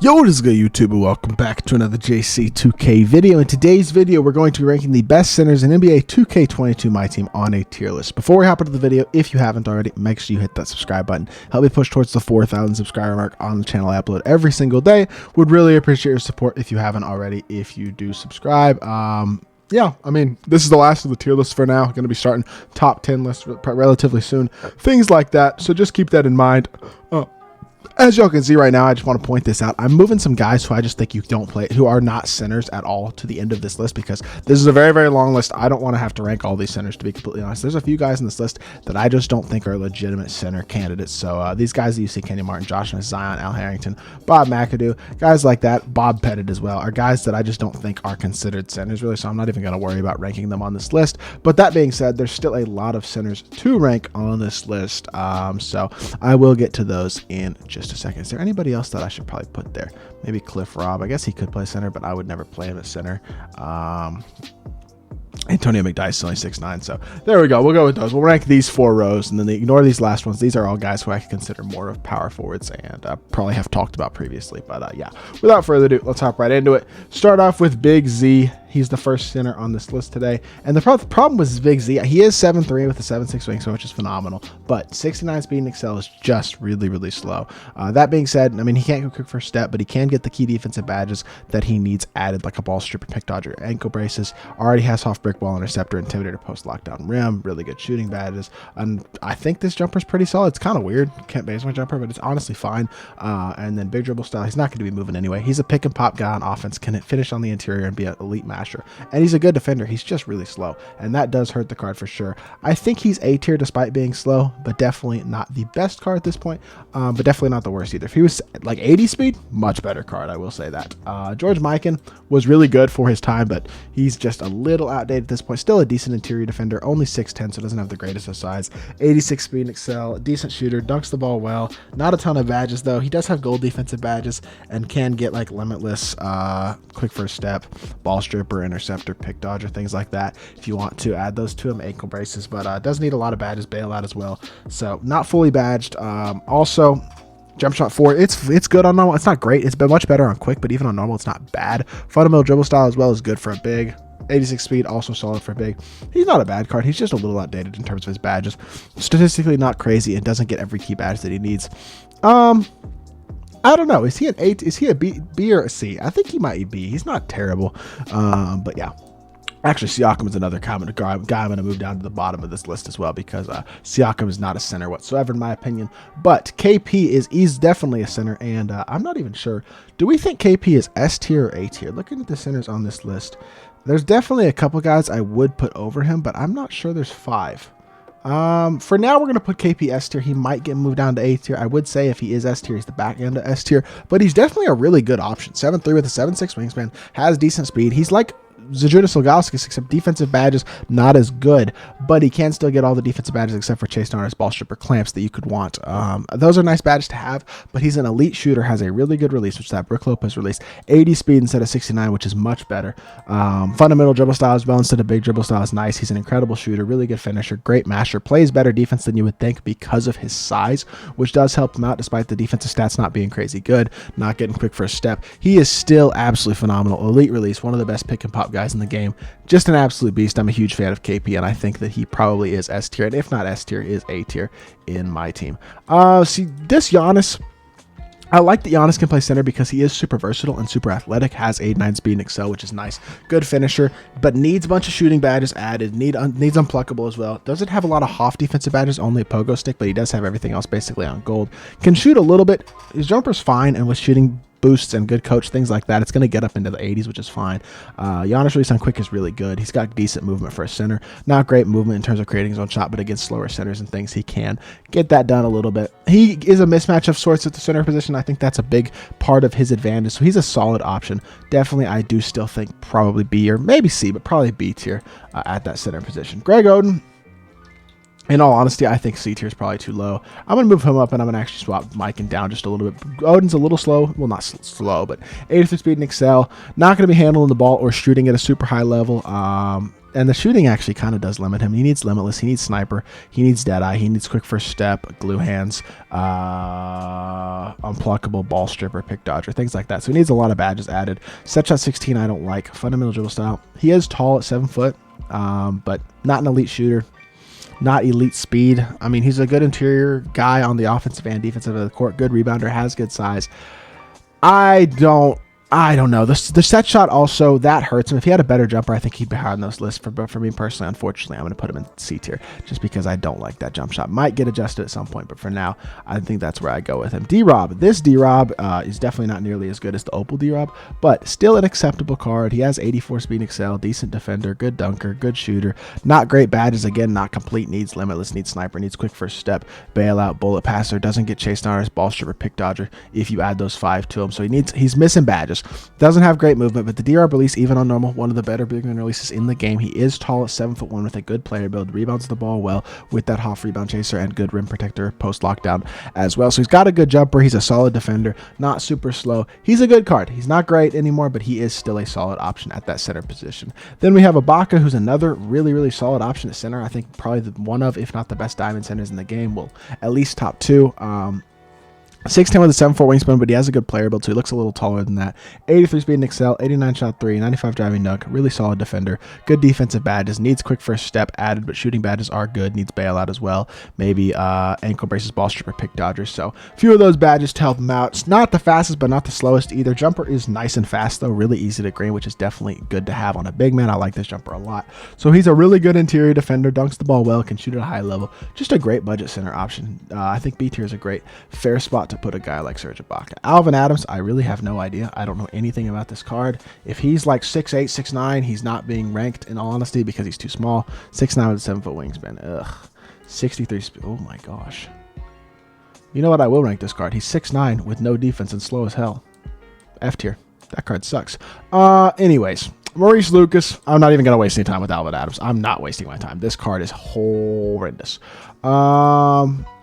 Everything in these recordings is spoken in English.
Yo, what is good, YouTube, and welcome back to another JC2K video. In today's video, we're going to be ranking the best centers in NBA 2K22 MyTEAM on a tier list. Before we hop into the video, if you haven't already, make sure you hit that subscribe button. Help me push towards the 4,000 subscriber mark on the channel. I upload every single day. Would really appreciate your support if you haven't already, if you do subscribe. Yeah, I mean, this is the last of the tier list for now. Going to be starting top 10 lists relatively soon. Things like that, so just keep that in mind. As y'all can see right now, I just want to point this out. I'm moving some guys who I just think you don't play, who are not centers at all, to the end of this list because this is a very, very long list. I don't want to have to rank all these centers, to be completely honest. There's a few guys in this list that I just don't think are legitimate center candidates. So these guys that you see, Kenny Martin, Josh Smith, Zion, Al Harrington, Bob McAdoo, guys like that, Bob Pettit as well, are guys that I just don't think are considered centers really. So I'm not even going to worry about ranking them on this list. But that being said, there's still a lot of centers to rank on this list. So I will get to those in just a second. Is there anybody else that I should probably put there? Maybe Cliff Robb. I guess he could play center, but I would never play him at center. Antonio McDyess only 6'9", so there we go. We'll go with those. We'll rank these 4 rows, and then ignore these last ones. These are all guys who I consider more of power forwards and probably have talked about previously. But yeah, without further ado, let's hop right into it. Start off with Big Z. He's the first center on this list today. And the problem with Big Z, he is 7'3" with a 7'6" wingspan, which is phenomenal. But 69 speed and excel is just really, really slow. That being said, I mean, he can't go quick first step, but he can get the key defensive badges that he needs added, like a ball stripper, pick dodger, ankle braces. Already has soft brick ball, interceptor, intimidator, post lockdown rim, really good shooting badges. And I think this jumper is pretty solid. It's kind of weird. Can't base my jumper, but it's honestly fine. And then big dribble style. He's not going to be moving anyway. He's a pick and pop guy on offense, can finish on the interior and be an elite masher. And he's a good defender. He's just really slow, and that does hurt the card for sure. I think he's A tier despite being slow, but definitely not the best card at this point, but definitely not the worst either. If he was like 80 speed, much better card, I will say that. George Mikan was really good for his time, but he's just a little outdated at this point. Still a decent interior defender, only 6'10", so doesn't have the greatest of size. 86 speed and excel, decent shooter, dunks the ball well. Not a ton of badges though. He does have gold defensive badges and can get like limitless, quick first step, ball stripper, interceptor, pick dodger, things like that if you want to add those to him. Ankle braces, but does need a lot of badges, bailout as well, so not fully badged. Also jump shot 4, it's good on normal. It's not great, it's been much better on quick, but even on normal it's not bad. Fundamental dribble style as well is good for a big. 86 speed, also solid for big. He's not a bad card. He's just a little outdated in terms of his badges. Statistically not crazy and doesn't get every key badge that he needs. I don't know. Is he an 8? Is he a B or a C? I think he might be B. He's not terrible. But yeah. Actually, Siakam is another guy I'm going to move down to the bottom of this list as well because Siakam is not a center whatsoever in my opinion. But KP he's definitely a center, and I'm not even sure. Do we think KP is S tier or A tier? Looking at the centers on this list, there's definitely a couple guys I would put over him, but I'm not sure there's 5. For now, we're going to put KP S tier. He might get moved down to A tier. I would say if he is S tier, he's the back end of S tier, but he's definitely a really good option. 7'3" with a 7'6" wingspan, has decent speed. He's like Zydrunas Ilgauskas, except defensive badges not as good, but he can still get all the defensive badges except for Chase Narn's ball stripper clamps that you could want. Those are nice badges to have, but he's an elite shooter, has a really good release, which is that Brook Lopez release. 80 speed instead of 69, which is much better. Fundamental dribble style as well instead of big dribble style is nice. He's an incredible shooter, really good finisher, great masher, plays better defense than you would think because of his size, which does help him out despite the defensive stats not being crazy good, not getting quick first step. He is still absolutely phenomenal. Elite release, one of the best pick and pop guys in the game. Just an absolute beast. I'm a huge fan of KP, and I think that he probably is S tier, and if not S tier, is A tier in my team. See, this Giannis, I like that Giannis can play center because he is super versatile and super athletic, has 8'9" speed and excel, which is nice. Good finisher, but needs a bunch of shooting badges added, needs unpluckable as well. Doesn't have a lot of Hoff defensive badges, only a pogo stick, but he does have everything else basically on gold. Can shoot a little bit. His jumper's fine, and with shooting boosts and good coach, things like that, it's going to get up into the 80s, which is fine. Giannis release on quick is really good. He's got decent movement for a center. Not great movement in terms of creating his own shot, but against slower centers and things, he can get that done a little bit. He is a mismatch of sorts at the center position. I think that's a big part of his advantage, so he's a solid option. Definitely, I do still think probably B or maybe C, but probably B tier at that center position. Greg Oden, in all honesty, I think C tier is probably too low. I'm going to move him up, and I'm going to actually swap Mikan down just a little bit. Odin's a little slow. Well, not slow, but 83 speed and excel. Not going to be handling the ball or shooting at a super high level. And the shooting actually kind of does limit him. He needs Limitless. He needs Sniper. He needs Deadeye. He needs Quick First Step, Glue Hands, Unpluckable, Ball Stripper, Pick Dodger, things like that. So he needs a lot of badges added. Set Shot 16 I don't like. Fundamental Dribble Style. He is tall at 7 foot, but not an elite shooter. Not elite speed. I mean, he's a good interior guy on the offensive and defensive end of the court. Good rebounder, has good size. I don't know. The set shot also, that hurts him. If he had a better jumper, I think he'd be higher on those lists. But for me personally, unfortunately, I'm going to put him in C tier just because I don't like that jump shot. Might get adjusted at some point, but for now, I think that's where I go with him. D-Rob. This D-Rob is definitely not nearly as good as the Opal D-Rob, but still an acceptable card. He has 84 speed and excel, decent defender, good dunker, good shooter. Not great badges. Again, not complete. Needs Limitless, needs Sniper, needs Quick First Step, Bailout, Bullet Passer. Doesn't get chased down as Ball Stripper, Pick Dodger if you add those 5 to him. So he's missing badges. Doesn't have great movement, but the D-Rob release, even on normal, one of the better big man releases in the game. He is tall at 7'1" with a good player build, rebounds the ball well with that Hoff rebound chaser and good rim protector post lockdown as well. So he's got a good jumper. He's a solid defender, not super slow. He's a good card. He's not great anymore, but he is still a solid option at that center position. Then we have Ibaka, who's another really, really solid option at center. I think probably one of, if not the best diamond centers in the game. Well, at least top 2. 6'10 with a 7'4 wingspan, but he has a good player build, so he looks a little taller than that. 83 speed and excel, 89 shot 3, 95 driving dunk, really solid defender, good defensive badges, needs Quick First Step added, but shooting badges are good, needs Bailout as well, maybe ankle braces, Ball Stripper, Pick Dodgers. So a few of those badges to help him out. It's not the fastest, but not the slowest either. Jumper is nice and fast, though, really easy to green, which is definitely good to have on a big man. I like this jumper a lot. So he's a really good interior defender, dunks the ball well, can shoot at a high level, just a great budget center option. I think B tier is a great, fair spot to put a guy like Serge Ibaka. Alvin Adams, I really have no idea. I don't know anything about this card. If he's like 6'8", 6'9", he's not being ranked in all honesty because he's too small. 6'9" with a 7 foot wingspan. Ugh. 63 speed. Oh my gosh. You know what? I will rank this card. He's 6'9" with no defense and slow as hell. F tier. That card sucks. Anyways. Maurice Lucas. I'm not even going to waste any time with Alvin Adams. I'm not wasting my time. This card is horrendous.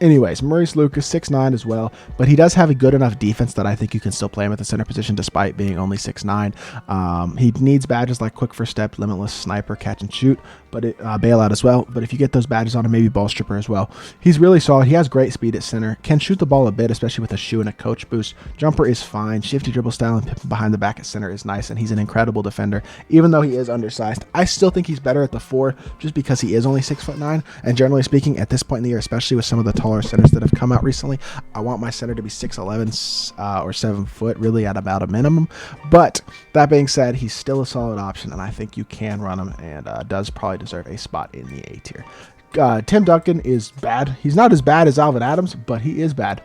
Anyways, Maurice Lucas, 6'9" as well, but he does have a good enough defense that I think you can still play him at the center position despite being only 6'9". He needs badges like Quick First Step, Limitless, Sniper, Catch and Shoot, but Bailout as well. But if you get those badges on him, maybe Ball Stripper as well. He's really solid. He has great speed at center, can shoot the ball a bit, especially with a shoe and a coach boost. Jumper is fine. Shifty dribble style and pipping behind the back at center is nice, and he's an incredible defender. Even though he is undersized, I still think he's better at the 4 just because he is only 6'9", and generally speaking, at this point in the year, especially with some of the taller centers that have come out recently, I want my center to be 6'11" or 7 foot, really at about a minimum. But that being said, he's still a solid option, and I think you can run him, and does probably deserve a spot in the A tier. Tim Duncan is bad. He's not as bad as Alvin Adams, but he is bad.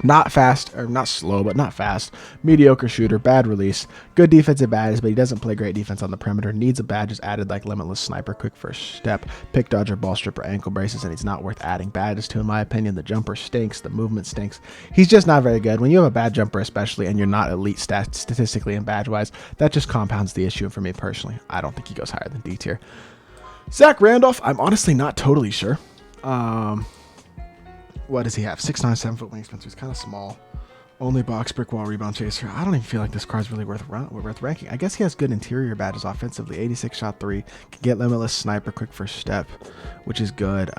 Not fast, or not slow, but not fast. Mediocre shooter, bad release, good defensive badges, but he doesn't play great defense on the perimeter. Needs a badges added like Limitless, Sniper, Quick First Step, Pick Dodger, Ball Stripper, ankle braces, and he's not worth adding badges to, in my opinion. The jumper stinks, the movement stinks. He's just not very good. When you have a bad jumper, especially, and you're not elite statistically and badge-wise, that just compounds the issue. And for me personally, I don't think he goes higher than D tier. Zach Randolph, I'm honestly not totally sure. What does he have? 6'9", 7 foot wingspan, so he's kind of small. Only box, brick wall, rebound chaser. I don't even feel like this card's really worth ranking. I guess he has good interior badges offensively. 86 shot 3, can get Limitless, Sniper, Quick First Step, which is good.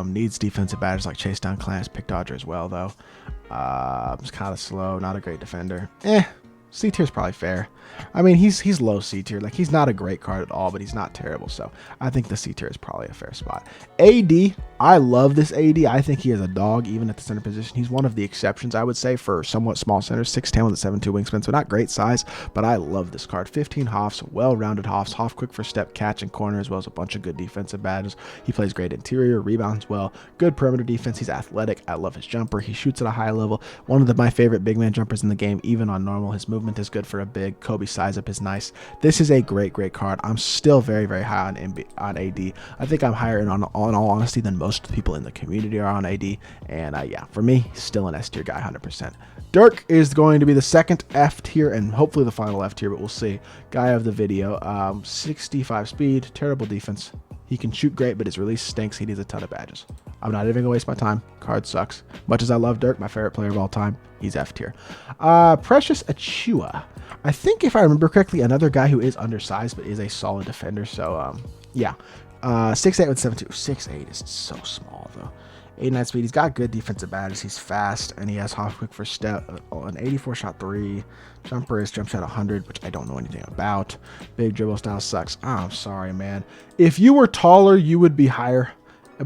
Needs defensive badges like Chase Down, Clamps, Pick Dodger as well, though. It's kind of slow, not a great defender. C tier is probably fair. I mean, he's low C tier. Like, he's not a great card at all, but he's not terrible. So I think the C tier is probably a fair spot. AD, I love this AD. I think he is a dog, even at the center position. He's one of the exceptions, I would say, for somewhat small centers. 6'10" with a 7'2" wingspan, so not great size, but I love this card. 15 Hoffs, well-rounded Hoffs. Hoff Quick First Step, catch and corner, as well as a bunch of good defensive badges. He plays great interior, rebounds well, good perimeter defense. He's athletic. I love his jumper. He shoots at a high level. One of my favorite big man jumpers in the game, even on normal. His movement is good for a big. Kobe size up is nice. This is a great card. I'm still very, very high on AD. I think I'm higher in all honesty than most people in the community are on AD. And yeah, for me, still an S tier guy, 100%. Dirk is going to be the second F tier and hopefully the final F tier, but we'll see. Guy of the video, 65 speed, terrible defense. He can shoot great, but his release stinks. He needs a ton of badges. I'm not even gonna waste my time. Card sucks. Much as I love Dirk, my favorite player of all time, he's F tier. Precious Achua. I think if I remember correctly, another guy who is undersized but is a solid defender. So yeah, 6'8" with 7'2". 6'8" is so small though. 89 speed. He's got good defensive badges. He's fast, and he has half quick first step, an 84 shot 3. Jumper is jump shot 100, which I don't know anything about. Big dribble style sucks. Oh, I'm sorry, man. If you were taller, you would be higher.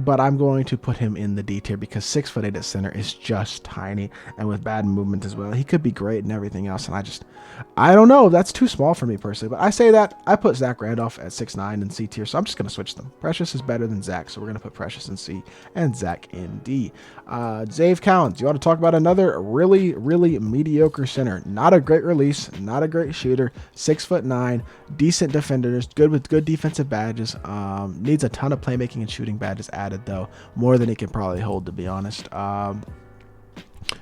But I'm going to put him in the D tier because 6'8" at center is just tiny, and with bad movement as well. He could be great and everything else, and I don't know. That's too small for me personally. But I say that I put Zach Randolph at 6'9" in C tier, so I'm just going to switch them. Precious is better than Zach, so we're going to put Precious in C and Zach in D. Zave Collins, you want to talk about another really, really mediocre center? Not a great release, not a great shooter. 6'9", decent defenders, good with good defensive badges. Needs a ton of playmaking and shooting badges added though, more than he can probably hold, to be honest.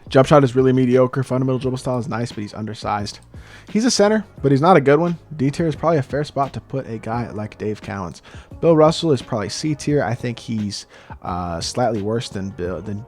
Jump shot is really mediocre. Fundamental dribble style is nice, but he's undersized. He's a center, but he's not a good one. D tier is probably a fair spot to put a guy like Dave Cowens. Bill Russell is probably C tier. I think he's slightly worse than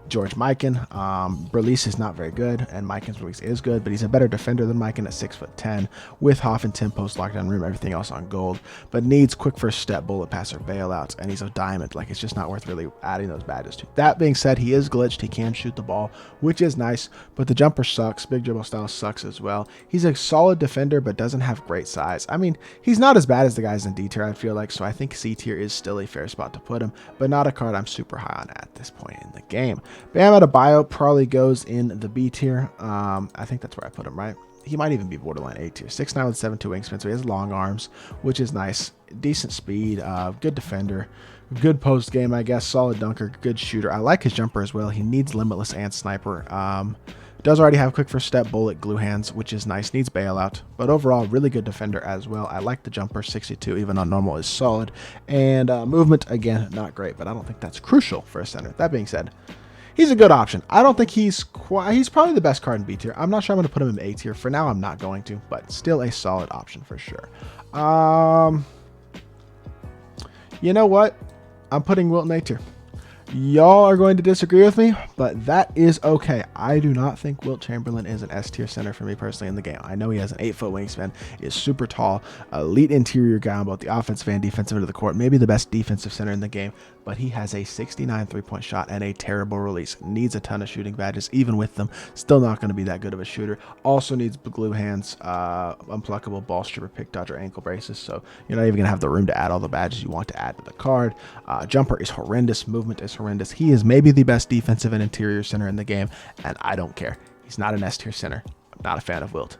George Mikan. Release is not very good, and Mikan's release is good, but he's a better defender than Mikan at 6'10", with Hoff and Tim post lockdown rim, everything else on gold, but needs quick first step, bullet passer, bailouts, and he's a diamond. Like, it's just not worth really adding those badges to. That being said, he is glitched. He can shoot the ball, which is nice, but the jumper sucks. Big dribble style sucks as well. He's a solid defender, but doesn't have great size. I mean, he's not as bad as the guys in D tier, I feel like, so I think C tier is still a fair spot to put him, but not a card I'm super high on at this point in the game. Bam Adebayo probably goes in the B tier. I think that's where I put him, right? He might even be borderline A tier. 6'9" with 7'2" wingspan, so he has long arms, which is nice. Decent speed, good defender, good post game, I guess. Solid dunker, good shooter. I like his jumper as well. He needs limitless and sniper. Does already have quick first step, bullet, glue hands, which is nice. Needs bailout, but overall really good defender as well. I like the jumper. 62 even on normal is solid, and movement again not great, but I don't think that's crucial for a center. That being said, he's a good option. I don't think he's probably the best card in B tier. I'm not sure I'm going to put him in A tier. For now, I'm not going to, but still a solid option for sure. You know what? I'm putting Wilt in A tier. Y'all are going to disagree with me, but that is okay. I do not think Wilt Chamberlain is an S tier center for me personally in the game. I know he has an 8-foot wingspan, is super tall, elite interior guy on both the offensive and defensive end of the court, maybe the best defensive center in the game, but he has a 69 three-point shot and a terrible release. Needs a ton of shooting badges, even with them. Still not going to be that good of a shooter. Also needs glue hands, unpluckable, ball stripper, pick dodger, ankle braces, so you're not even going to have the room to add all the badges you want to add to the card. Jumper is horrendous. Movement is horrendous. He is maybe the best defensive and interior center in the game, and I don't care. He's not an S tier center. I'm not a fan of Wilt.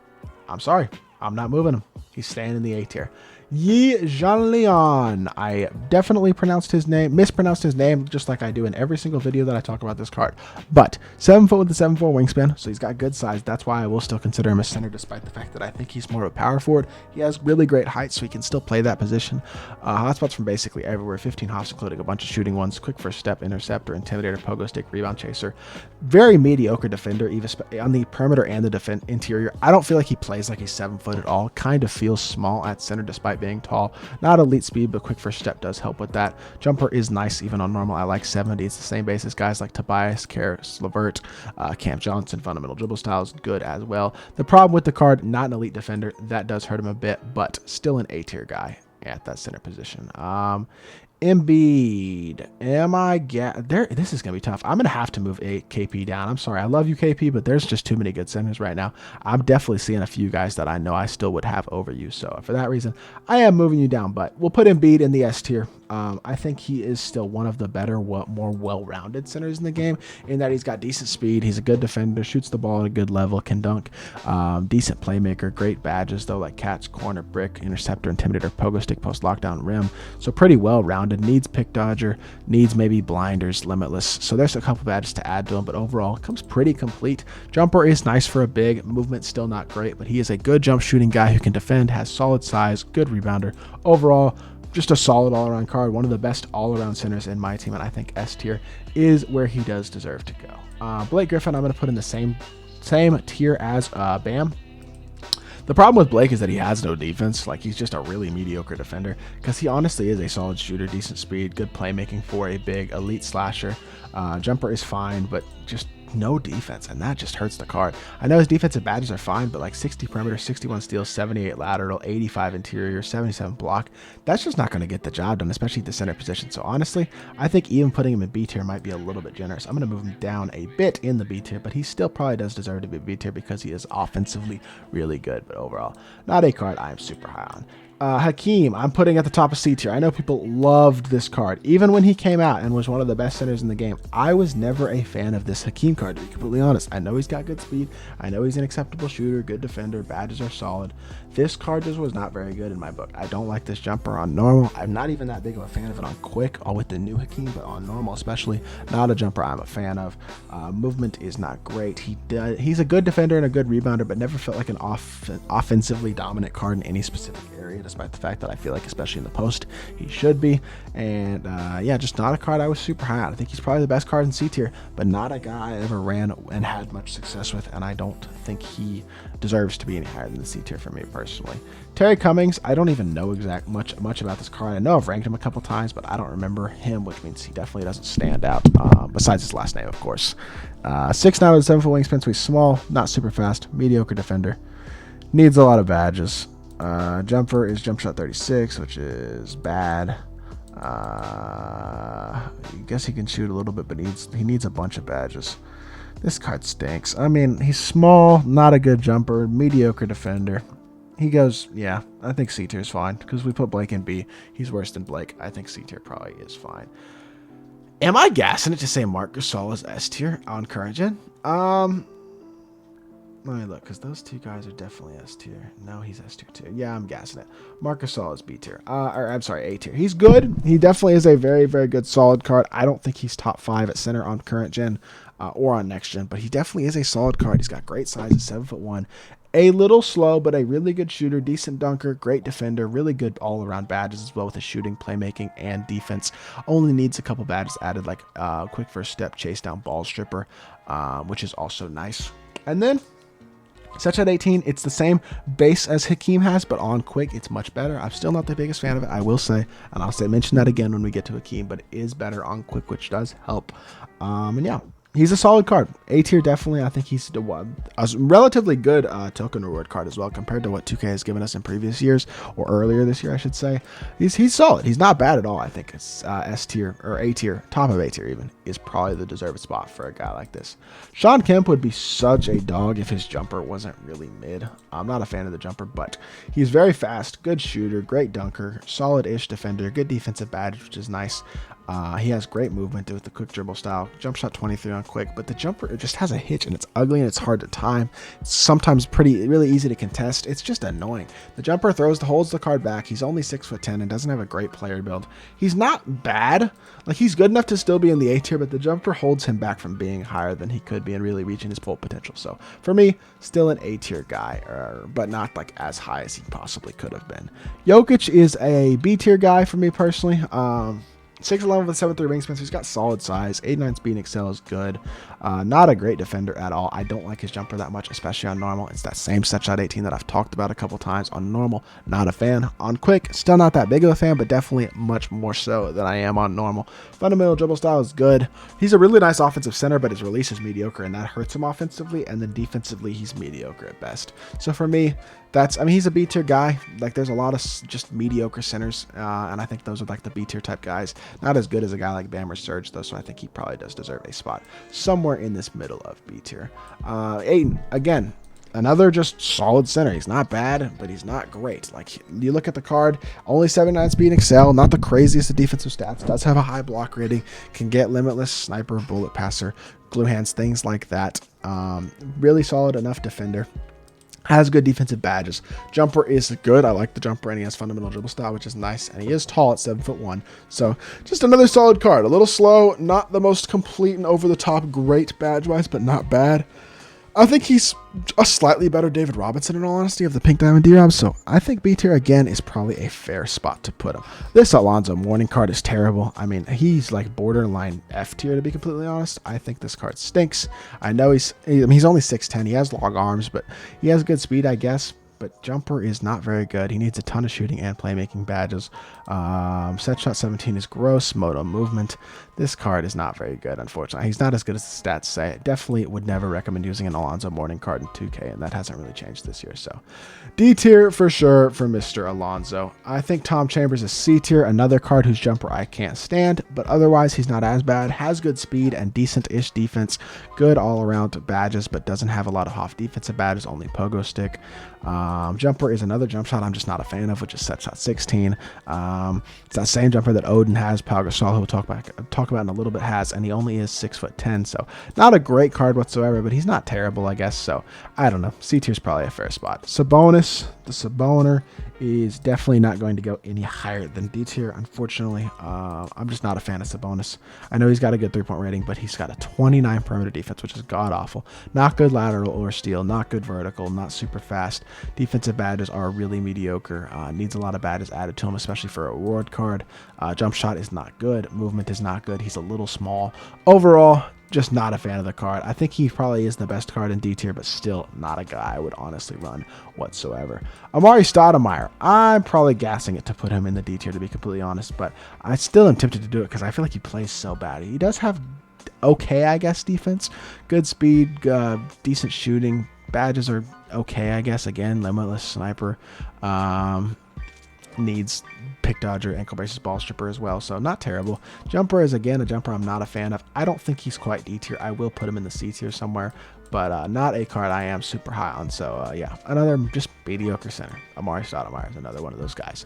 I'm sorry. I'm not moving him. He's staying in the A tier. Yi Zhanlian. I definitely mispronounced his name, just like I do in every single video that I talk about this card. But 7 foot with a 7'4" wingspan, so he's got good size. That's why I will still consider him a center, despite the fact that I think he's more of a power forward. He has really great height, so he can still play that position. Hotspots from basically everywhere. 15 hops, including a bunch of shooting ones. Quick first step, interceptor, intimidator, pogo stick, rebound chaser. Very mediocre defender, even on the perimeter and the interior. I don't feel like he plays like he's 7 foot at all. Kind of feels small at center, despite being tall. Not elite speed, but quick first step does help with that. Jumper is nice even on normal. I like 70. It's the same base as guys like Tobias, Karras, Levert, Cam Johnson. Fundamental dribble style is good as well. The problem with the card, not an elite defender. That does hurt him a bit, but still an A tier guy at that center position. Embiid, this is gonna be tough. I'm gonna have to move KP down. I'm sorry, I love you, KP, but there's just too many good centers right now. I'm definitely seeing a few guys that I know I still would have over you, so for that reason I am moving you down, but we'll put Embiid in the S tier. I think he is still one of the better, more well-rounded centers in the game, in that he's got decent speed, he's a good defender, shoots the ball at a good level, can dunk, decent playmaker, great badges though, like catch, corner, brick, interceptor, intimidator, pogo stick, post lockdown, rim, so pretty well-rounded. Needs pick dodger, needs maybe blinders, limitless, so there's a couple badges to add to him, but overall it comes pretty complete. Jumper is nice for a big. Movement still not great, but he is a good jump shooting guy who can defend, has solid size, good rebounder. Overall, just a solid all-around card, one of the best all-around centers in my team, and I think S tier is where he does deserve to go. Blake Griffin, I'm going to put in the same tier as Bam. The problem with Blake is that he has no defense. Like, he's just a really mediocre defender, because he honestly is a solid shooter, decent speed, good playmaking for a big elite slasher. Jumper is fine, but just no defense, and that just hurts the card. I know his defensive badges are fine, but like 60 perimeter, 61 steal, 78 lateral, 85 interior, 77 block, that's just not going to get the job done, especially at the center position. So honestly, I think even putting him in B tier might be a little bit generous. I'm going to move him down a bit in the B tier, but he still probably does deserve to be B tier because he is offensively really good. But overall, not a card I am super high on. Hakeem, I'm putting at the top of C tier. I know people loved this card. Even when he came out and was one of the best centers in the game, I was never a fan of this Hakeem card, to be completely honest. I know he's got good speed. I know he's an acceptable shooter, good defender, badges are solid. This card just was not very good in my book. I don't like this jumper on normal. I'm not even that big of a fan of it on quick or with the new Hakeem, but on normal especially, not a jumper I'm a fan of. Movement is not great. He's a good defender and a good rebounder, but never felt like an offensively dominant card in any specific area, despite the fact that I feel like, especially in the post, he should be. And yeah, just not a card I was super high on. I think he's probably the best card in C tier, but not a guy I ever ran and had much success with, and I don't think he deserves to be any higher than the C tier for me personally. Terry Cummings, I don't even know much about this card. I know I've ranked him a couple times, but I don't remember him, which means he definitely doesn't stand out, besides his last name, of course. 6'9" with 7 foot wingspan, so he's small, not super fast, mediocre defender. Needs a lot of badges. Jumper is jump shot 36, which is bad. I guess he can shoot a little bit, but he needs a bunch of badges. This card stinks. I mean, he's small, not a good jumper, mediocre defender. He goes, yeah, I think C tier is fine because we put Blake in B. He's worse than Blake. I think C tier probably is fine. Am I gassing it to say Marc Gasol is S tier on current gen? Let me look, because those two guys are definitely S tier. No, he's S tier too. Yeah, I'm gassing it. Marc Gasol is B tier. Or I'm sorry, A tier. He's good. He definitely is a very, very good solid card. I don't think he's top 5 at center on current gen or on next gen, but he definitely is a solid card. He's got great size, 7'1". A little slow, but a really good shooter, decent dunker, great defender, really good all-around badges as well with his shooting, playmaking, and defense. Only needs a couple badges added, like quick first step, chase down, ball stripper, which is also nice. And then Such at 18, it's the same base as Hakeem has, but on quick, it's much better. I'm still not the biggest fan of it, I will say, and I'll mention that again when we get to Hakeem, but it is better on quick, which does help. And yeah, he's a solid card. A tier, definitely. I think he's a relatively good token reward card as well compared to what 2K has given us in previous years, or earlier this year, I should say. He's solid. He's not bad at all. I think it's S tier or A tier, top of A tier even, is probably the deserved spot for a guy like this. Sean Kemp would be such a dog if his jumper wasn't really mid. I'm not a fan of the jumper, but he's very fast, good shooter, great dunker, solid-ish defender, good defensive badge, which is nice. He has great movement with the quick dribble style, jump shot 23 on quick, but the jumper, it just has a hitch and it's ugly and it's hard to time. It's sometimes really easy to contest. It's just annoying. The jumper holds the card back. He's only 6'10" and doesn't have a great player build. He's not bad. Like, he's good enough to still be in the A tier, but the jumper holds him back from being higher than he could be and really reaching his full potential. So for me, still an A tier guy, but not like as high as he possibly could have been. Jokic is a B tier guy for me personally. 6'11" with 7'3" wingspan, so he's got solid size. 89 speed and excel is good. Not a great defender at all. I don't like his jumper that much, especially on normal. It's that same set shot 18 that I've talked about a couple times. On normal, not a fan. On quick, still not that big of a fan, but definitely much more so than I am on normal. Fundamental dribble style is good. He's a really nice offensive center, but his release is mediocre, and that hurts him offensively. And then defensively, he's mediocre at best. So for me, he's a B tier guy. Like, there's a lot of just mediocre centers, and I think those are like the B tier type guys. Not as good as a guy like Bam or Serge, though, so I think he probably does deserve a spot somewhere in this middle of B tier. Aiden, again, another just solid center. He's not bad, but he's not great. Like, you look at the card, only 79 speed and excel, not the craziest of defensive stats, does have a high block rating, can get limitless, sniper, bullet passer, glue hands, things like that. Really solid enough defender. Has good defensive badges. Jumper is good. I like the jumper, and he has fundamental dribble style, which is nice. And he is tall at 7'1". So just another solid card. A little slow, not the most complete and over the top great badge-wise, but not bad. I think he's a slightly better David Robinson, in all honesty, of the Pink Diamond D-Rob. So I think B tier, again, is probably a fair spot to put him. This Alonzo Mourning card is terrible. I mean, he's like borderline F tier, to be completely honest. I think this card stinks. I know he's only 6'10". He has long arms, but he has good speed, I guess. but jumper is not very good. He needs a ton of shooting and playmaking badges. Set shot 17 is gross. Moto movement. This card is not very good, unfortunately. He's not as good as the stats say. Definitely would never recommend using an Alonzo Mourning card in 2K, and that hasn't really changed this year. So D tier for sure for Mr. Alonzo. I think Tom Chambers is C tier, another card whose jumper I can't stand, but otherwise he's not as bad. Has good speed and decent-ish defense. Good all-around badges, but doesn't have a lot of off defensive badges, only pogo stick. Jumper is another jump shot I'm just not a fan of, which is set shot 16. It's that same jumper that Odin has, Pau Gasol, who we'll talk about in a little bit, has, and he only is 6'10", so not a great card whatsoever, but he's not terrible, I guess. So I don't know. C tier is probably a fair spot. Sabonis, the Saboner, is definitely not going to go any higher than D tier, unfortunately. I'm just not a fan of Sabonis. I know he's got a good three-point rating, but he's got a 29 perimeter defense, which is god-awful. Not good lateral or steal, not good vertical, not super fast. Defensive badges are really mediocre. Needs a lot of badges added to him, especially for a reward card. Jump shot is not good. Movement is not good. He's a little small. Overall, just not a fan of the card. I think he probably is the best card in D tier, but still not a guy I would honestly run whatsoever. Amari Stoudemire, I'm probably gassing it to put him in the D tier, to be completely honest, but I still am tempted to do it because I feel like he plays so bad. He does have okay, I guess, defense, good speed, decent shooting. Badges are okay, I guess. Again, limitless sniper. Needs pick dodger, ankle braces, ball stripper as well, so not terrible. Jumper is, again, a jumper I'm not a fan of. I don't think he's quite D tier. I will put him in the C tier somewhere, but not a card I am super high on. So yeah, another just mediocre center. Amari Stoudemire is another one of those guys.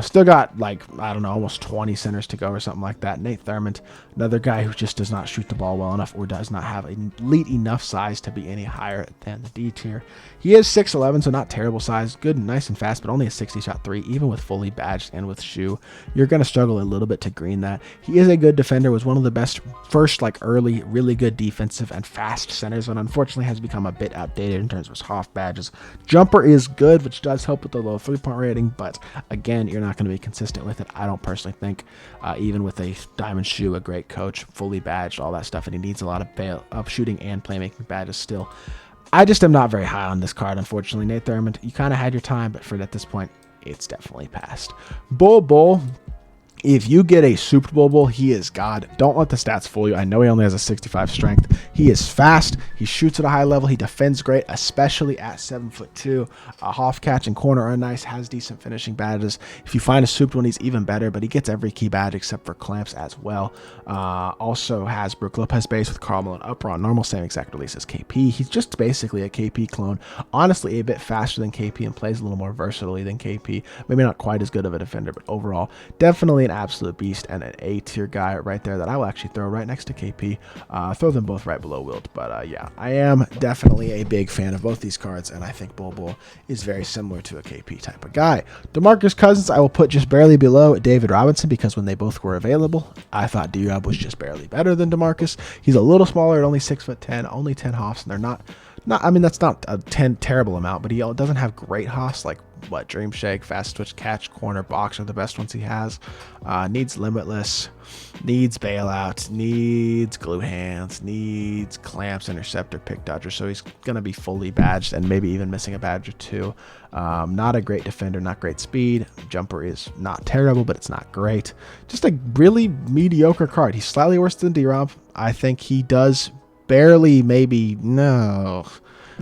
Still got, like, I don't know, almost 20 centers to go or something like that. Nate Thurmond, another guy who just does not shoot the ball well enough or does not have elite enough size to be any higher than the D tier. He is 6'11", so not terrible size. Good, nice and fast, but only a 60 shot 3, even with fully badged and with shoe. You're going to struggle a little bit to green that. He is a good defender, was one of the best first, like, early, really good defensive and fast centers, and unfortunately has become a bit outdated in terms of his Hoff badges. Jumper is good, which does help with the low three-point rating, but again, you're not going to be consistent with it, I don't personally think. Even with a diamond shoe, a great coach, fully badged, all that stuff, and he needs a lot of shooting and playmaking badges still. I just am not very high on this card, unfortunately. Nate Thurmond, you kind of had your time, but at this point, it's definitely passed. Bull. If you get a Super Bowl, he is God. Don't let the stats fool you. I know he only has a 65 strength. He is fast. He shoots at a high level. He defends great, especially at 7'2". Hoff catch and corner are nice. Has decent finishing badges. If you find a Super one, he's even better, but he gets every key badge except for clamps as well. Also has Brook Lopez base with Karl Malone upper on normal, same exact release as KP. He's just basically a KP clone. Honestly, a bit faster than KP and plays a little more versatilely than KP. Maybe not quite as good of a defender, but overall, definitely an absolute beast and an A tier guy right there that I will actually throw right next to KP. Throw them both right below Wilt, but yeah, I am definitely a big fan of both these cards, and I think Bull is very similar to a KP type of guy. DeMarcus Cousins I will put just barely below David Robinson because when they both were available, I thought D-Rob was just barely better than DeMarcus. He's a little smaller at only 6'10", only 10 hoffs, and they're not I mean, that's not a terrible amount, but he doesn't have great hoffs like what Dream Shake, Fast Twitch, Catch, Corner, Box are the best ones he has. Needs Limitless, needs Bailout, needs Glue Hands, needs Clamps, Interceptor, Pick Dodger. So he's going to be fully badged and maybe even missing a badge or two. Not a great defender, not great speed. Jumper is not terrible, but it's not great. Just a really mediocre card. He's slightly worse than D-Rob. I think he does barely, maybe, no.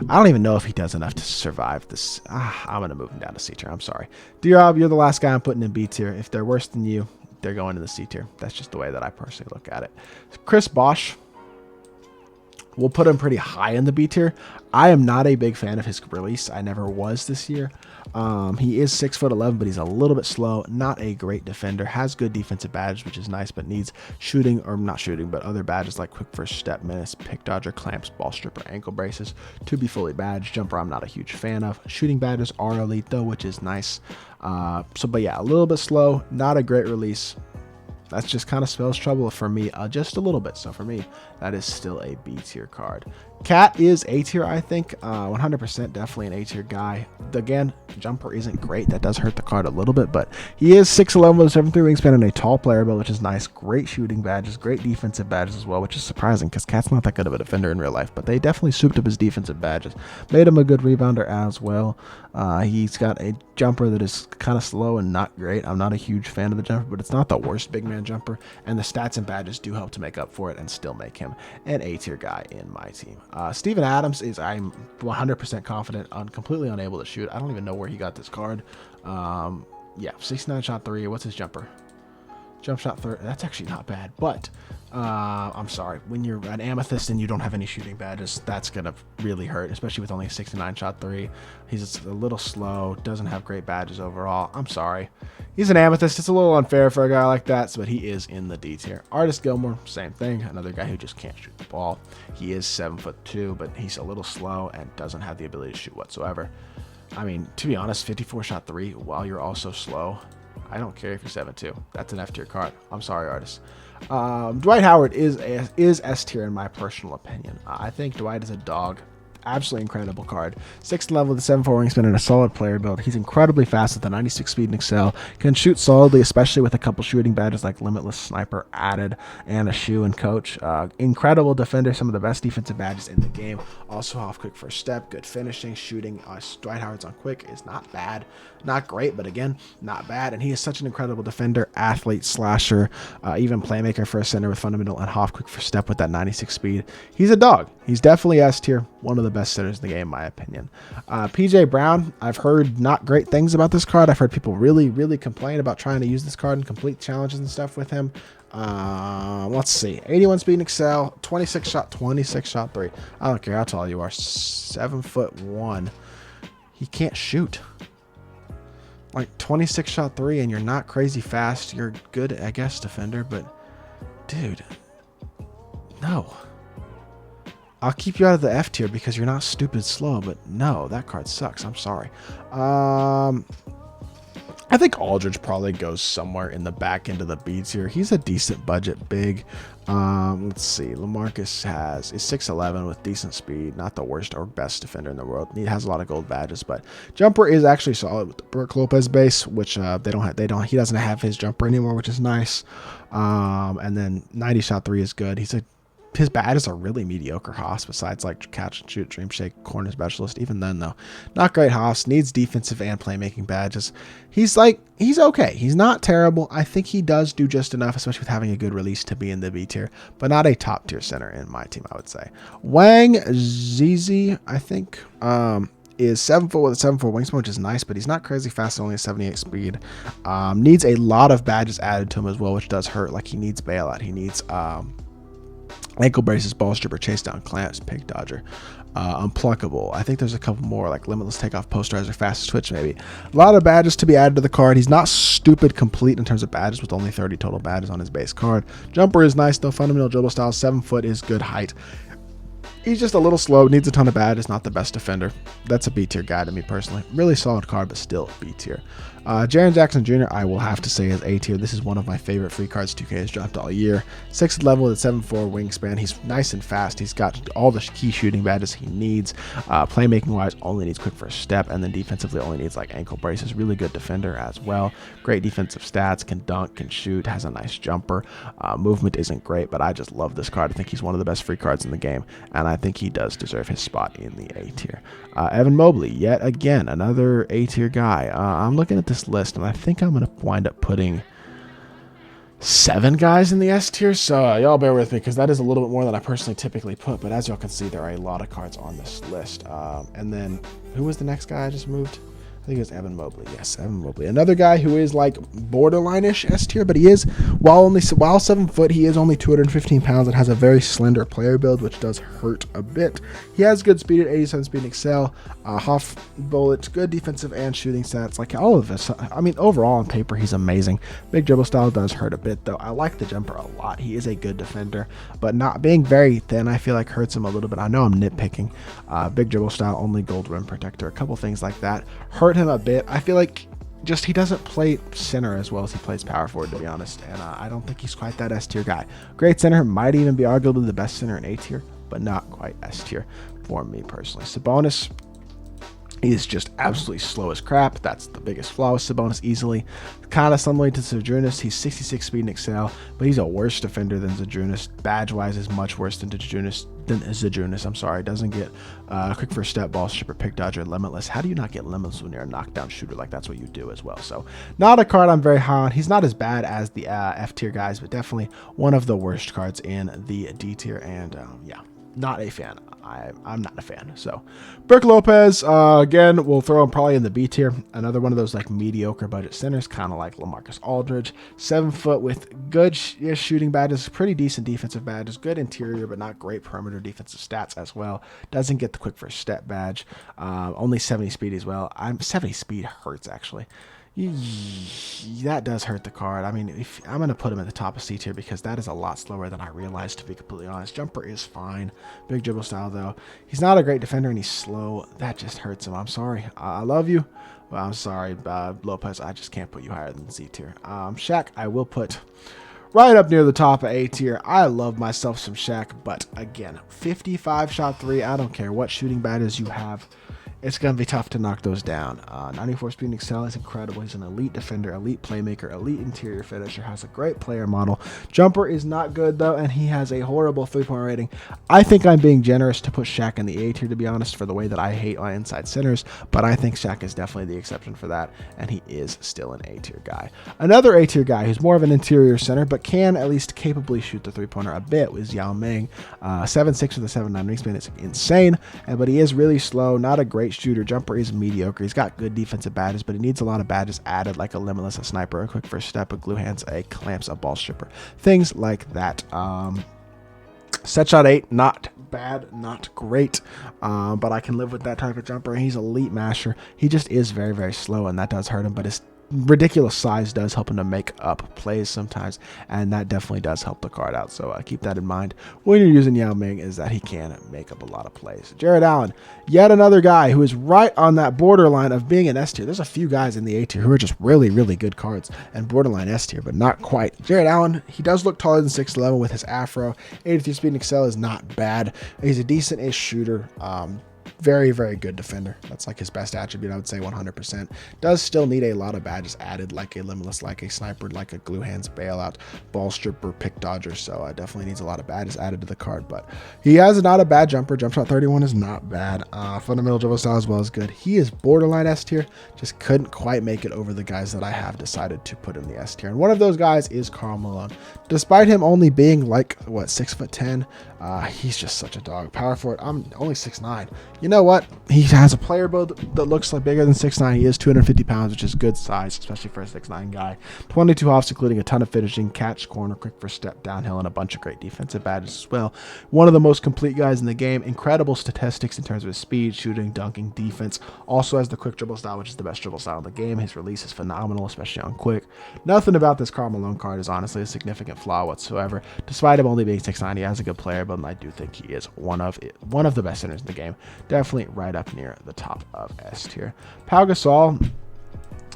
I don't even know if he does enough to survive this. I'm going to move him down to C tier. I'm sorry. D-Rob, you're the last guy I'm putting in B tier. If they're worse than you, they're going to the C tier. That's just the way that I personally look at it. Chris Bosh, we'll put him pretty high in the B tier. I am not a big fan of his release. I never was this year. He is 6'11", but he's a little bit slow. Not a great defender. Has good defensive badges, which is nice, but needs shooting, or not shooting, but other badges like quick first step, menace, pick dodger, clamps, ball stripper, ankle braces to be fully badged. Jumper I'm not a huge fan of. Shooting badges are elite though, which is nice. But yeah, a little bit slow. Not a great release. That just kind of spells trouble for me just a little bit. So for me, that is still a B tier card. Cat is A tier, I think. 100% definitely an A tier guy. Again, jumper isn't great. That does hurt the card a little bit, but he is 6'11 with a 7'3 wingspan and a tall player build, which is nice. Great shooting badges, great defensive badges as well, which is surprising because Cat's not that good of a defender in real life, but they definitely souped up his defensive badges. Made him a good rebounder as well. He's got a jumper that is kind of slow and not great. I'm not a huge fan of the jumper, but it's not the worst big man jumper, and the stats and badges do help to make up for it and still make him an A tier guy in my team. Steven Adams is, I'm 100% confident, completely unable to shoot. I don't even know where he got this card. Yeah, 69 shot 3. What's his jumper? Jump shot 30. That's actually not bad, but I'm sorry. When you're an amethyst and you don't have any shooting badges, that's going to really hurt, especially with only a 69 shot 3. He's a little slow, doesn't have great badges overall. I'm sorry. He's an amethyst. It's a little unfair for a guy like that, but he is in the D tier. Artist Gilmore, same thing. Another guy who just can't shoot the ball. He is 7'2", but he's a little slow and doesn't have the ability to shoot whatsoever. I mean, to be honest, 54 shot 3 while you're also slow. I don't care if you're 7'2". That's an F tier card. I'm sorry, artist. Dwight Howard is S tier in my personal opinion. I think Dwight is a dog. Absolutely incredible card. 6th level with a 7'4 wingspan and a solid player build. He's incredibly fast with a 96 speed and excel. Can shoot solidly, especially with a couple shooting badges like Limitless Sniper added and a shoe and coach. Incredible defender, some of the best defensive badges in the game. Also off quick first step, good finishing, shooting. Dwight Howard's on quick is not bad. Not great, but again, not bad. And he is such an incredible defender, athlete, slasher, even playmaker for a center with fundamental and half quick for step with that 96 speed. He's a dog. He's definitely S tier. One of the best centers in the game, in my opinion. PJ Brown, I've heard not great things about this card. I've heard people really complain about trying to use this card and complete challenges and stuff with him. Let's see. 81 speed and excel, 26 shot 3. I don't care how tall you are. 7'1". He can't shoot. Like 26 shot 3 and you're not crazy fast. You're good, I guess, defender, but dude, no. I'll keep you out of the F tier because you're not stupid slow, but no, that card sucks. I'm sorry. I think Aldridge probably goes somewhere in the back end of the B tier. He's a decent budget big. Let's see. LaMarcus is 6'11 with decent speed. Not the worst or best defender in the world. He has a lot of gold badges, but jumper is actually solid with the Brook Lopez base, which he doesn't have his jumper anymore, which is nice. And then 90 shot 3 is good. His badges are really mediocre Haas, besides like catch and shoot, dream shake, corner specialist. Even then, though, not great Haas. Needs defensive and playmaking badges. He's okay. He's not terrible. I think he does do just enough, especially with having a good release to be in the B tier, but not a top tier center in my team, I would say. Wang Zizi, I think, is 7' with a 7'4 wingspan, which is nice, but he's not crazy fast, only a 78 speed. Needs a lot of badges added to him as well, which does hurt. Like he needs bailout. He needs ankle braces, ball stripper, chase down, clamps, pig dodger, unpluckable. I think there's a couple more like limitless takeoff, posterizer, fastest twitch, maybe. A lot of badges to be added to the card. He's not stupid complete in terms of badges with only 30 total badges on his base card. Jumper is nice though. Fundamental dribble style, 7 foot is good height. He's just a little slow, needs a ton of badges, not the best defender. That's a B tier guy to me personally. Really solid card, but still B tier. Jaren Jackson Jr., I will have to say is A tier. This is one of my favorite free cards 2K has dropped all year. 6th level with a 7'4 wingspan. He's nice and fast. He's got all the key shooting badges he needs. Playmaking wise, only needs quick first step, and then defensively only needs like ankle braces. Really good defender as well. Great defensive stats, can dunk, can shoot, has a nice jumper. Movement isn't great, but I just love this card. I think he's one of the best free cards in the game, and I think he does deserve his spot in the A tier. Evan Mobley, yet again, another A tier guy. I'm looking at this list, and I think I'm going to wind up putting 7 guys in the S tier, so y'all bear with me because that is a little bit more than I personally typically put, but as y'all can see, there are a lot of cards on this list. And then, who was the next guy I just moved? I think it's Evan Mobley. Yes, Evan Mobley. Another guy who is like borderline-ish S tier, but he is, while 7 foot, he is only 215 pounds and has a very slender player build, which does hurt a bit. He has good speed at 87 speed and excel, half bullets, good defensive and shooting stats. Like all of this, I mean, overall on paper, he's amazing. Big dribble style does hurt a bit, though. I like the jumper a lot. He is a good defender, but not being very thin, I feel like hurts him a little bit. I know I'm nitpicking. Big dribble style, only gold rim protector, a couple things like that hurt him a bit. I feel like just he doesn't play center as well as he plays power forward, to be honest, and I don't think he's quite that S tier guy. Great center, might even be arguably the best center in A tier. but not quite S tier for me personally. Sabonis, he is just absolutely slow as crap. That's the biggest flaw with Sabonis easily. Kind of similar to Zadrunas. He's 66 speed and excel, but he's a worse defender than Zadrunas. Badge-wise is much worse than Zadrunas. I'm sorry. Doesn't get quick first step, ball stripper, pick dodger, limitless. How do you not get limitless when you're a knockdown shooter? Like, that's what you do as well. So not a card I'm very high on. He's not as bad as the F tier guys, but definitely one of the worst cards in the D tier. And yeah, not a fan. I'm not a fan. So Brook Lopez, again, we'll throw him probably in the B tier. Another one of those like mediocre budget centers, kind of like LaMarcus Aldridge. 7 foot with good shooting badges, pretty decent defensive badges, good interior, but not great perimeter defensive stats as well. Doesn't get the quick first step badge. Only 70 speed as well. 70 speed hurts actually. That does hurt the card. I mean, if I'm going to put him at the top of C tier because that is a lot slower than I realized, to be completely honest. Jumper is fine. Big dribble style, though. He's not a great defender, and he's slow. That just hurts him. I'm sorry. I love you. Well, I'm sorry, Lopez. I just can't put you higher than C tier. Shaq, I will put right up near the top of A tier. I love myself some Shaq, but again, 55 shot 3. I don't care what shooting badges you have. It's going to be tough to knock those down. 94 speed and excel is incredible. He's an elite defender, elite playmaker, elite interior finisher, has a great player model. Jumper is not good, though, and he has a horrible 3-point rating. I think I'm being generous to put Shaq in the A tier, to be honest, for the way that I hate my inside centers, but I think Shaq is definitely the exception for that, and he is still an A tier guy. Another A tier guy who's more of an interior center, but can at least capably shoot the 3-pointer a bit, is Yao Ming. 7'6" with a 7'9" wingspan. It's insane, but he is really slow, not a great shooter. Jumper is mediocre. He's got good defensive badges, but he needs a lot of badges added, like a limitless, a sniper, a quick first step, a glue hands, a clamps, a ball stripper, things like that. Set shot 8, not bad, not great, but I can live with that type of jumper. He's elite masher. He just is very, very slow, and that does hurt him, but his ridiculous size does help him to make up plays sometimes, and that definitely does help the card out. So keep that in mind when you're using Yao Ming, is that he can make up a lot of plays. Jared Allen, yet another guy who is right on that borderline of being an S tier. There's a few guys in the A tier who are just really, really good cards and borderline S tier, but not quite. Jared Allen, he does look taller than 6'11" with his afro. 83 speed and excel is not bad. He's a decent-ish shooter. Very, very good defender. That's like his best attribute, I would say 100%. Does still need a lot of badges added, like a limitless, like a sniper, like a glue hands, bailout, ball stripper, pick dodger. So definitely needs a lot of badges added to the card, but he has not a bad jumper. Jump shot 31 is not bad. Fundamental dribble style as well is good. He is borderline S tier, just couldn't quite make it over the guys that I have decided to put in the S tier. And one of those guys is Karl Malone. Despite him only being like, what, 6'10", he's just such a dog. Power forward, I'm only 6'9". You know what? He has a player build that looks like bigger than 6'9". He is 250 pounds, which is good size, especially for a 6'9" guy. 22 hops, including a ton of finishing, catch, corner, quick first step, downhill, and a bunch of great defensive badges as well. One of the most complete guys in the game. Incredible statistics in terms of his speed, shooting, dunking, defense. Also has the quick dribble style, which is the best dribble style in the game. His release is phenomenal, especially on quick. Nothing about this Karl Malone card is honestly a significant flaw whatsoever. Despite him only being 6'9", he has a good player, but I do think he is one of the best centers in the game. Definitely right up near the top of S tier. Pau Gasol,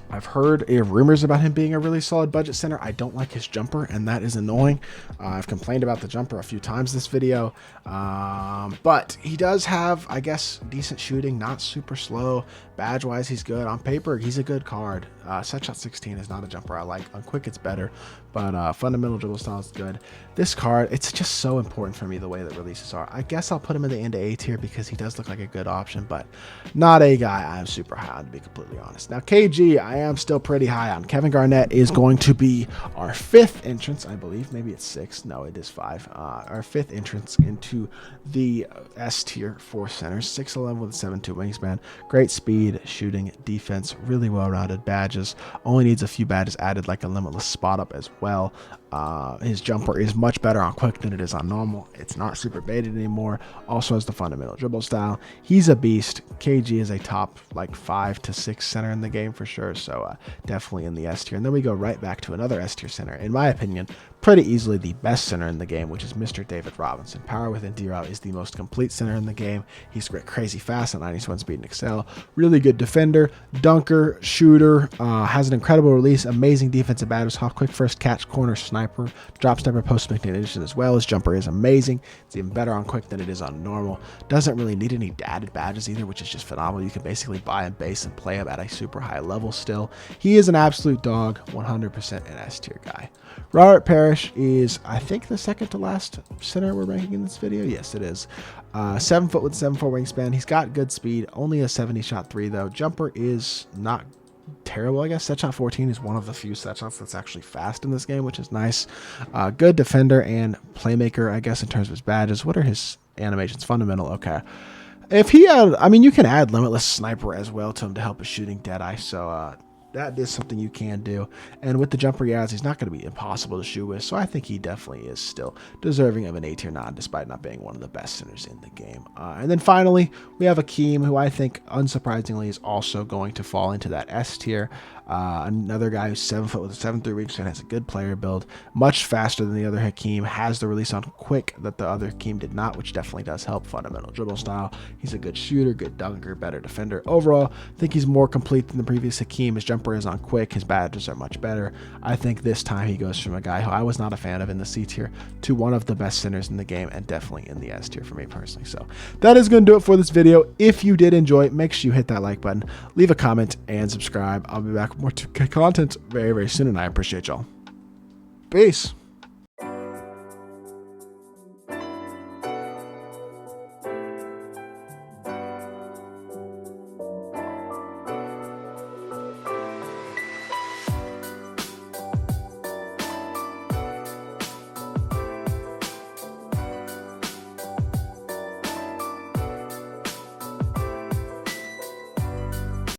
I've heard rumors about him being a really solid budget center. I don't like his jumper, and that is annoying. I've complained about the jumper a few times this video, but he does have, I guess, decent shooting, not super slow. Badge-wise, he's good. On paper, he's a good card. Set shot 16 is not a jumper I like. On quick, it's better, but fundamental dribble style is good. This card, it's just so important for me the way that releases are. I guess I'll put him in the into A tier because he does look like a good option, but not a guy I'm super high on, to be completely honest. Now, KG, I am still pretty high on. Kevin Garnett is going to be our 5th entrance, I believe. Maybe it's 6. No, it is 5. Our 5th entrance into the S tier for centers. 6'11" with a 7'2" wingspan. Great speed, shooting, defense, really well-rounded badges. Only needs a few badges added, like a limitless spot up as well. His jumper is much better on quick than it is on normal. It's not super baited anymore. Also has the fundamental dribble style. He's a beast. KG is a top like 5 to 6 center in the game for sure. So definitely in the S tier. And then we go right back to another S tier center. In my opinion, pretty easily the best center in the game, which is Mr. David Robinson. Power within D-Rob is the most complete center in the game. He's crazy fast at 97 speed and excel. Really good defender, dunker, shooter, has an incredible release, amazing defensive batters, quick first catch, corner, sniper, drop stepper, post magnificent as well. His jumper is amazing. It's even better on quick than it is on normal. Doesn't really need any added badges either, which is just phenomenal. You can basically buy him base and play him at a super high level still. He is an absolute dog, 100% an S tier guy. Robert Parrish is, I think, the second to last center we're ranking in this video. Yes, it is. 7 foot with 7'4" wingspan. He's got good speed. Only a 70 shot 3 though. Jumper is not terrible, I guess. Set shot 14 is one of the few set shots that's actually fast in this game, which is nice. Good defender and playmaker, I guess, in terms of his badges. What are his animations? Fundamental. Okay. If he had, I mean, you can add limitless sniper as well to him to help his shooting deadeye. So, that is something you can do. And with the jumper he has, he's not going to be impossible to shoot with. So I think he definitely is still deserving of an A tier nod, despite not being one of the best centers in the game. And then finally, we have Akeem, who I think, unsurprisingly, is also going to fall into that S tier. Another guy who's 7 foot with a 7'3" wingspan, has a good player build, much faster than the other Hakeem, has the release on quick that the other Hakeem did not, which definitely does help. Fundamental dribble style. He's a good shooter, good dunker, better defender. Overall, I think he's more complete than the previous Hakeem. His jumper is on quick, his badges are much better. I think this time he goes from a guy who I was not a fan of in the C tier to one of the best centers in the game, and definitely in the S tier for me personally. So that is going to do it for this video. If you did enjoy it, make sure you hit that like button, leave a comment, and subscribe. I'll be back with more 2K content very, very soon, and I appreciate y'all. Peace.